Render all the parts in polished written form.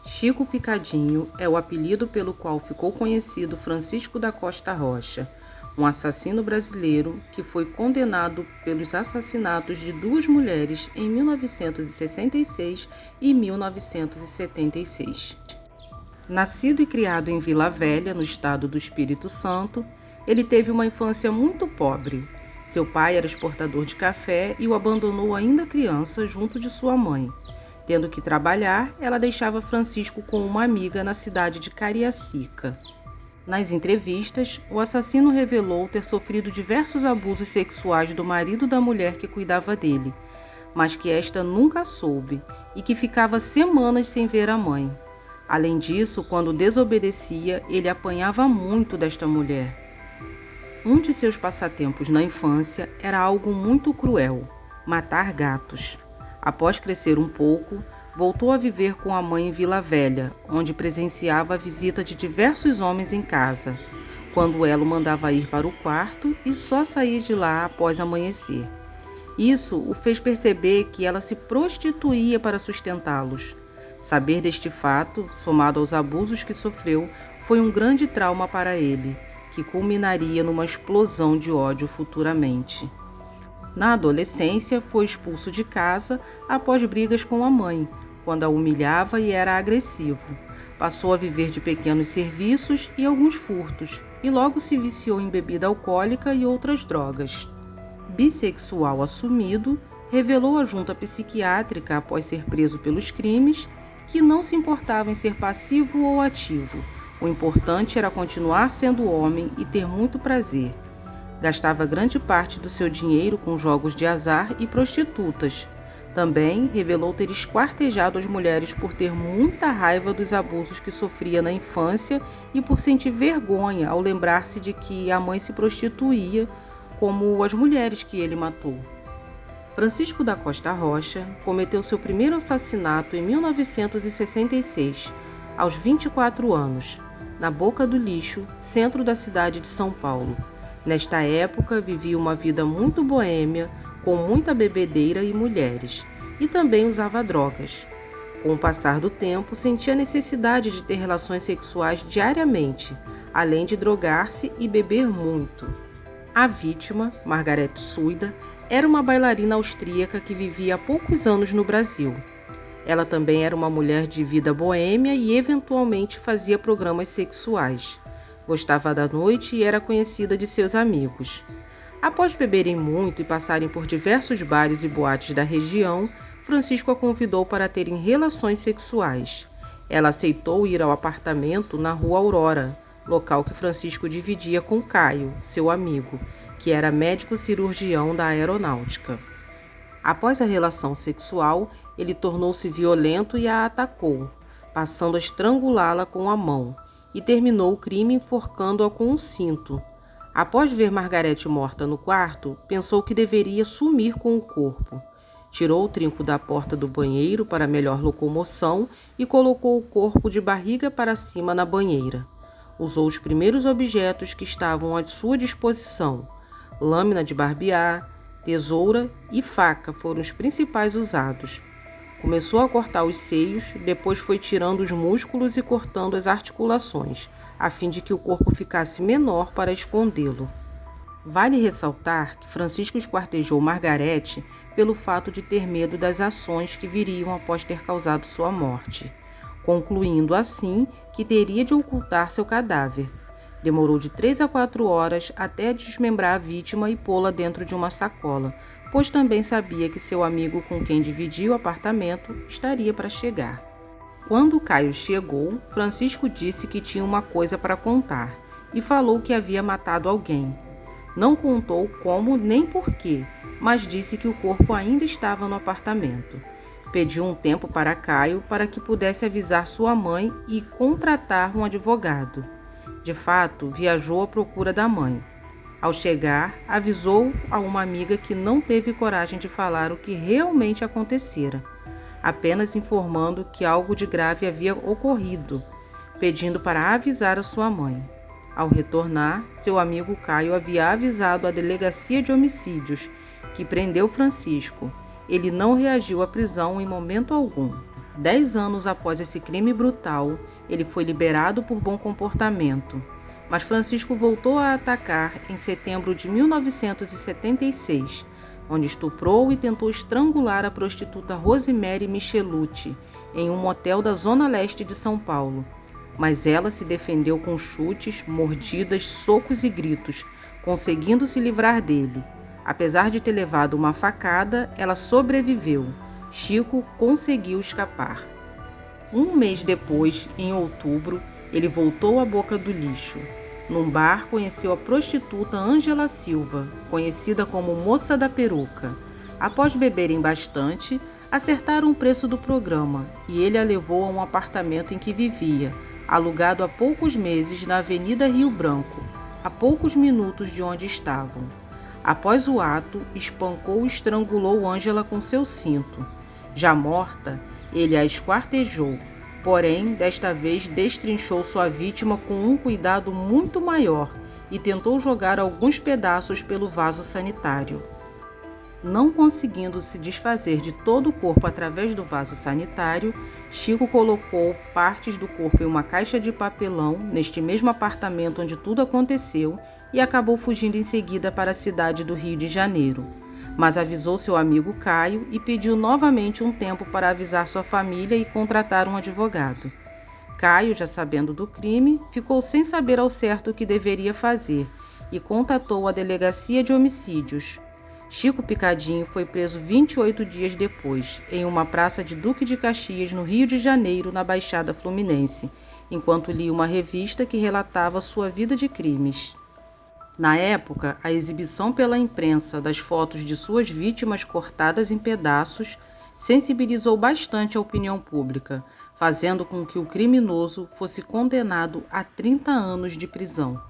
Chico Picadinho é o apelido pelo qual ficou conhecido Francisco da Costa Rocha, um assassino brasileiro que foi condenado pelos assassinatos de duas mulheres em 1966 e 1976. Nascido e criado em Vila Velha, no estado do Espírito Santo, ele teve uma infância muito pobre. Seu pai era exportador de café e o abandonou ainda criança junto de sua mãe. Tendo que trabalhar, ela deixava Francisco com uma amiga na cidade de Cariacica. Nas entrevistas, o assassino revelou ter sofrido diversos abusos sexuais do marido da mulher que cuidava dele, mas que esta nunca soube e que ficava semanas sem ver a mãe. Além disso, quando desobedecia, ele apanhava muito desta mulher. Um de seus passatempos na infância era algo muito cruel: matar gatos. Após crescer um pouco, voltou a viver com a mãe em Vila Velha, onde presenciava a visita de diversos homens em casa, quando ela o mandava ir para o quarto e só sair de lá após amanhecer. Isso o fez perceber que ela se prostituía para sustentá-los. Saber deste fato, somado aos abusos que sofreu, foi um grande trauma para ele, que culminaria numa explosão de ódio futuramente. Na adolescência, foi expulso de casa após brigas com a mãe, quando a humilhava e era agressivo. Passou a viver de pequenos serviços e alguns furtos, e logo se viciou em bebida alcoólica e outras drogas. Bissexual assumido, revelou à junta psiquiátrica, após ser preso pelos crimes, que não se importava em ser passivo ou ativo. O importante era continuar sendo homem e ter muito prazer. Gastava grande parte do seu dinheiro com jogos de azar e prostitutas. Também revelou ter esquartejado as mulheres por ter muita raiva dos abusos que sofria na infância e por sentir vergonha ao lembrar-se de que a mãe se prostituía, como as mulheres que ele matou. Francisco da Costa Rocha cometeu seu primeiro assassinato em 1966, aos 24 anos, na Boca do Lixo, centro da cidade de São Paulo. Nesta época, vivia uma vida muito boêmia, com muita bebedeira e mulheres, e também usava drogas. Com o passar do tempo, sentia a necessidade de ter relações sexuais diariamente, além de drogar-se e beber muito. A vítima, Margarete Suida, era uma bailarina austríaca que vivia há poucos anos no Brasil. Ela também era uma mulher de vida boêmia e eventualmente fazia programas sexuais. Gostava da noite e era conhecida de seus amigos. Após beberem muito e passarem por diversos bares e boates da região, Francisco a convidou para terem relações sexuais. Ela aceitou ir ao apartamento na Rua Aurora, local que Francisco dividia com Caio, seu amigo, que era médico cirurgião da aeronáutica. Após a relação sexual, ele tornou-se violento e a atacou, passando a estrangulá-la com a mão, e terminou o crime enforcando-a com um cinto. Após ver Margarete morta no quarto, pensou que deveria sumir com o corpo. Tirou o trinco da porta do banheiro para melhor locomoção e colocou o corpo de barriga para cima na banheira. Usou os primeiros objetos que estavam à sua disposição. Lâmina de barbear, tesoura e faca foram os principais usados. Começou a cortar os seios, depois foi tirando os músculos e cortando as articulações, a fim de que o corpo ficasse menor para escondê-lo. Vale ressaltar que Francisco esquartejou Margarete pelo fato de ter medo das ações que viriam após ter causado sua morte, concluindo assim que teria de ocultar seu cadáver. Demorou de 3 a 4 horas até desmembrar a vítima e pô-la dentro de uma sacola, pois também sabia que seu amigo com quem dividia o apartamento estaria para chegar. Quando Caio chegou, Francisco disse que tinha uma coisa para contar e falou que havia matado alguém. Não contou como nem porquê, mas disse que o corpo ainda estava no apartamento. Pediu um tempo para Caio para que pudesse avisar sua mãe e contratar um advogado. De fato, viajou à procura da mãe. Ao chegar, avisou a uma amiga que não teve coragem de falar o que realmente acontecera, apenas informando que algo de grave havia ocorrido, pedindo para avisar a sua mãe. Ao retornar, seu amigo Caio havia avisado a delegacia de homicídios, que prendeu Francisco. Ele não reagiu à prisão em momento algum. 10 anos após esse crime brutal, ele foi liberado por bom comportamento. Mas Francisco voltou a atacar em setembro de 1976, onde estuprou e tentou estrangular a prostituta Rosemary Michelucci em um motel da zona leste de São Paulo. Mas ela se defendeu com chutes, mordidas, socos e gritos, conseguindo se livrar dele. Apesar de ter levado uma facada, ela sobreviveu. Chico conseguiu escapar. Um mês depois, em outubro, ele voltou à Boca do Lixo. Num bar, conheceu a prostituta Ângela Silva, conhecida como Moça da Peruca. Após beberem bastante, acertaram o preço do programa e ele a levou a um apartamento em que vivia, alugado há poucos meses na Avenida Rio Branco, a poucos minutos de onde estavam. Após o ato, espancou e estrangulou Ângela com seu cinto. Já morta, ele a esquartejou, porém, desta vez destrinchou sua vítima com um cuidado muito maior e tentou jogar alguns pedaços pelo vaso sanitário. Não conseguindo se desfazer de todo o corpo através do vaso sanitário, Chico colocou partes do corpo em uma caixa de papelão neste mesmo apartamento onde tudo aconteceu e acabou fugindo em seguida para a cidade do Rio de Janeiro. Mas avisou seu amigo Caio e pediu novamente um tempo para avisar sua família e contratar um advogado. Caio, já sabendo do crime, ficou sem saber ao certo o que deveria fazer e contatou a Delegacia de Homicídios. Chico Picadinho foi preso 28 dias depois, em uma praça de Duque de Caxias, no Rio de Janeiro, na Baixada Fluminense, enquanto lia uma revista que relatava sua vida de crimes. Na época, a exibição pela imprensa das fotos de suas vítimas cortadas em pedaços sensibilizou bastante a opinião pública, fazendo com que o criminoso fosse condenado a 30 anos de prisão.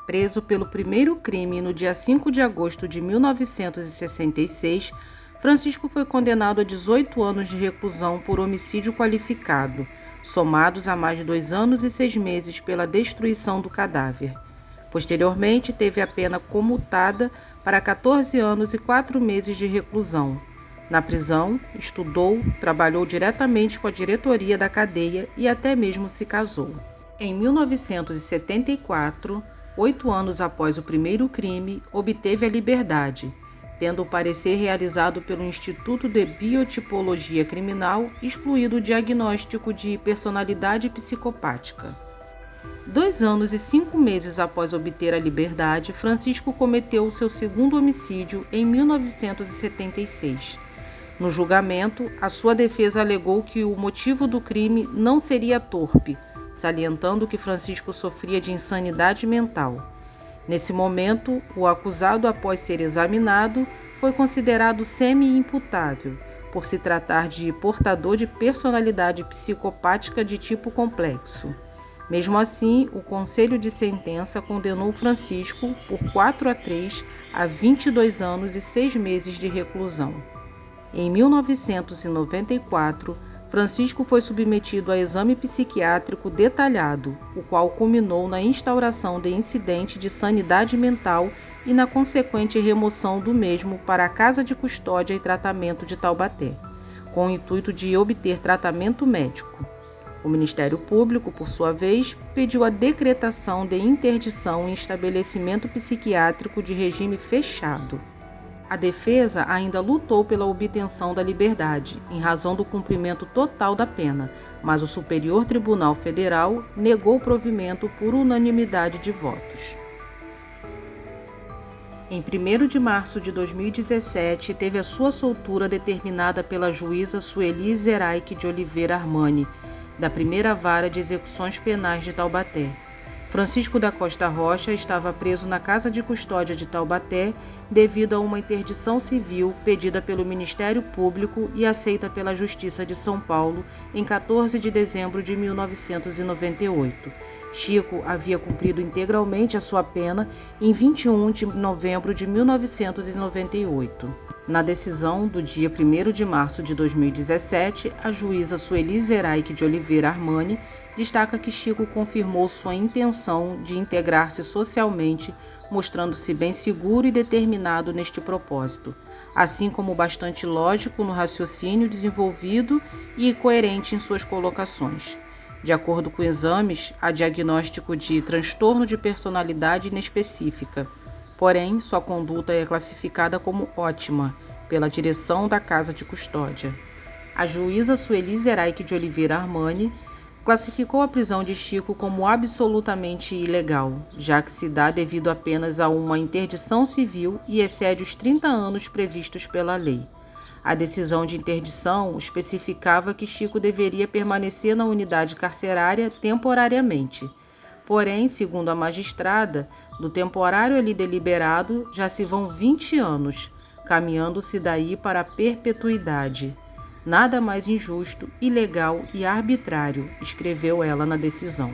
Preso pelo primeiro crime no dia 5 de agosto de 1966, Francisco foi condenado a 18 anos de reclusão por homicídio qualificado, somados a mais de 2 anos e 6 meses pela destruição do cadáver. Posteriormente, teve a pena comutada para 14 anos e 4 meses de reclusão. Na prisão, estudou, trabalhou diretamente com a diretoria da cadeia e até mesmo se casou. Em 1974, 8 anos após o primeiro crime, obteve a liberdade, tendo o parecer realizado pelo Instituto de Biotipologia Criminal excluído o diagnóstico de personalidade psicopática. 2 anos e 5 meses após obter a liberdade, Francisco cometeu o seu segundo homicídio em 1976. No julgamento, a sua defesa alegou que o motivo do crime não seria torpe, salientando que Francisco sofria de insanidade mental. Nesse momento, o acusado, após ser examinado, foi considerado semi-imputável, por se tratar de portador de personalidade psicopática de tipo complexo. Mesmo assim, o Conselho de Sentença condenou Francisco por 4-3 a 22 anos e 6 meses de reclusão. Em 1994, Francisco foi submetido a exame psiquiátrico detalhado, o qual culminou na instauração de incidente de sanidade mental e na consequente remoção do mesmo para a Casa de Custódia e Tratamento de Taubaté, com o intuito de obter tratamento médico. O Ministério Público, por sua vez, pediu a decretação de interdição em estabelecimento psiquiátrico de regime fechado. A defesa ainda lutou pela obtenção da liberdade, em razão do cumprimento total da pena, mas o Superior Tribunal Federal negou o provimento por unanimidade de votos. Em 1º de março de 2017, teve a sua soltura determinada pela juíza Sueli Zeraich de Oliveira Armani, da primeira vara de execuções penais de Taubaté. Francisco da Costa Rocha estava preso na Casa de Custódia de Taubaté devido a uma interdição civil pedida pelo Ministério Público e aceita pela Justiça de São Paulo em 14 de dezembro de 1998. Chico havia cumprido integralmente a sua pena em 21 de novembro de 1998. Na decisão do dia 1º de março de 2017, a juíza Sueli Zeraich de Oliveira Armani destaca que Chico confirmou sua intenção de integrar-se socialmente, mostrando-se bem seguro e determinado neste propósito. assim como bastante lógico no raciocínio desenvolvido e coerente em suas colocações. De acordo com exames, há diagnóstico de transtorno de personalidade inespecífica. Porém, sua conduta é classificada como ótima pela direção da Casa de Custódia. A juíza Sueli Zeraich de Oliveira Armani classificou a prisão de Chico como absolutamente ilegal, já que se dá devido apenas a uma interdição civil e excede os 30 anos previstos pela lei. A decisão de interdição especificava que Chico deveria permanecer na unidade carcerária temporariamente. Porém, segundo a magistrada, do temporário ali deliberado já se vão 20 anos, caminhando-se daí para a perpetuidade. Nada mais injusto, ilegal e arbitrário, escreveu ela na decisão.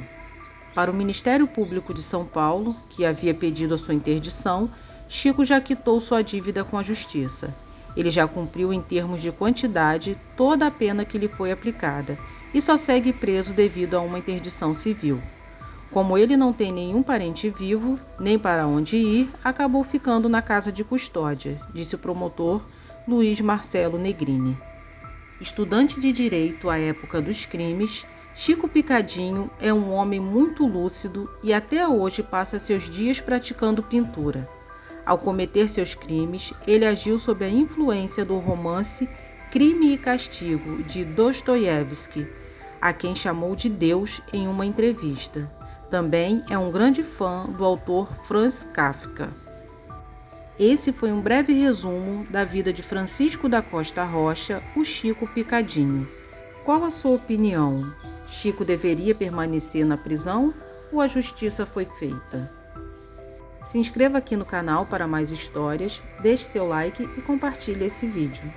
Para o Ministério Público de São Paulo, que havia pedido a sua interdição, Chico já quitou sua dívida com a Justiça. Ele já cumpriu em termos de quantidade toda a pena que lhe foi aplicada e só segue preso devido a uma interdição civil. Como ele não tem nenhum parente vivo, nem para onde ir, acabou ficando na casa de custódia, disse o promotor Luiz Marcelo Negrini. Estudante de direito à época dos crimes, Chico Picadinho é um homem muito lúcido e até hoje passa seus dias praticando pintura. Ao cometer seus crimes, ele agiu sob a influência do romance Crime e Castigo, de Dostoiévski, a quem chamou de Deus em uma entrevista. Também é um grande fã do autor Franz Kafka. Esse foi um breve resumo da vida de Francisco da Costa Rocha, o Chico Picadinho. Qual a sua opinião? Chico deveria permanecer na prisão ou a justiça foi feita? Se inscreva aqui no canal para mais histórias, deixe seu like e compartilhe esse vídeo.